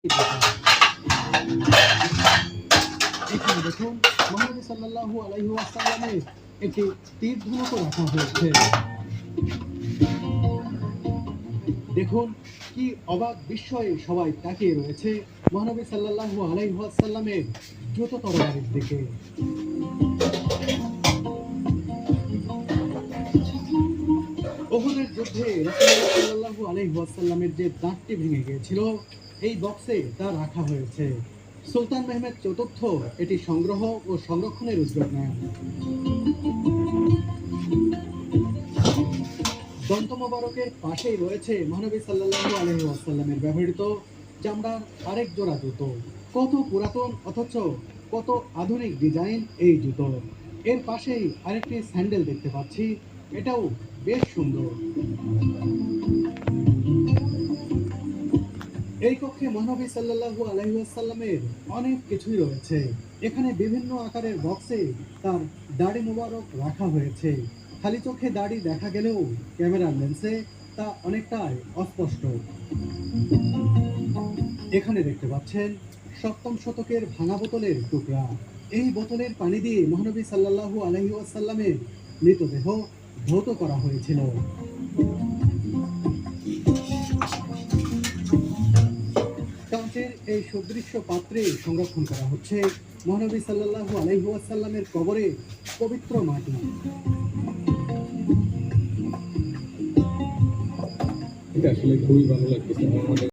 এখানে দেখুন মুহাম্মদ সাল্লাল্লাহু আলাইহি ওয়াসাল্লামের একটি তীর ধনুক রাখা হয়েছে। দেখুন কি অবাক বিস্ময়ে সবাই তাকিয়ে রয়েছে মহানবী সাল্লাল্লাহু আলাইহি ওয়াসাল্লামের দ্রুত তরবারির দিকে। উহুদের যুদ্ধে রাসূলুল্লাহ সাল্লাল্লাহু আলাইহি ওয়াসাল্লামের যে দাঁতটি ভেঙে গিয়েছিল এই বক্সে তা রাখা হয়েছে। সুলতান মেহমেদ চতুর্থ এটি সংগ্রহ ও সংরক্ষণের উদ্যোগ নেন। দন্ত মোবারকের পাশেই রয়েছে মহানবী সাল্লাল্লাহু আলাইহি ওয়াসাল্লামের ব্যবহৃত চামড়ার আরেক জোড়া জুতো। কত পুরাতন অথচ কত আধুনিক ডিজাইন এই জুতো। এর পাশেই আরেকটি স্যান্ডেল দেখতে পাচ্ছি, এটাও বেশ সুন্দর। এই কক্ষে মহানবী সাল্লাল্লাহু আলাইহি ওয়াসাল্লামের অনেক কিছুই রয়েছে। এখানে বিভিন্ন আকারের বক্সে তার দাড়ি মোবারক রাখা হয়েছে। খালি চোখে দাড়ি দেখা গেলেও ক্যামেরার লেন্সে তা অনেকটাই অস্পষ্ট। এখানে দেখতে পাচ্ছেন সপ্তম শতকের ভাঙা বোতলের টুকরা। এই বোতলের পানি দিয়ে মহানবী সাল্লাল্লাহু আলাইহি ওয়াসাল্লামের মৃতদেহ ধৌত করা হয়েছিল। কাঁচের এই সুদৃশ্য পাত্রে সংরক্ষণ করা হচ্ছে মহানবী সাল্লাল্লাহু আলাইহি ওয়াসাল্লামের কবরে পবিত্র মাটি। এটা আসলে খুবই ভালো লাগতেছে।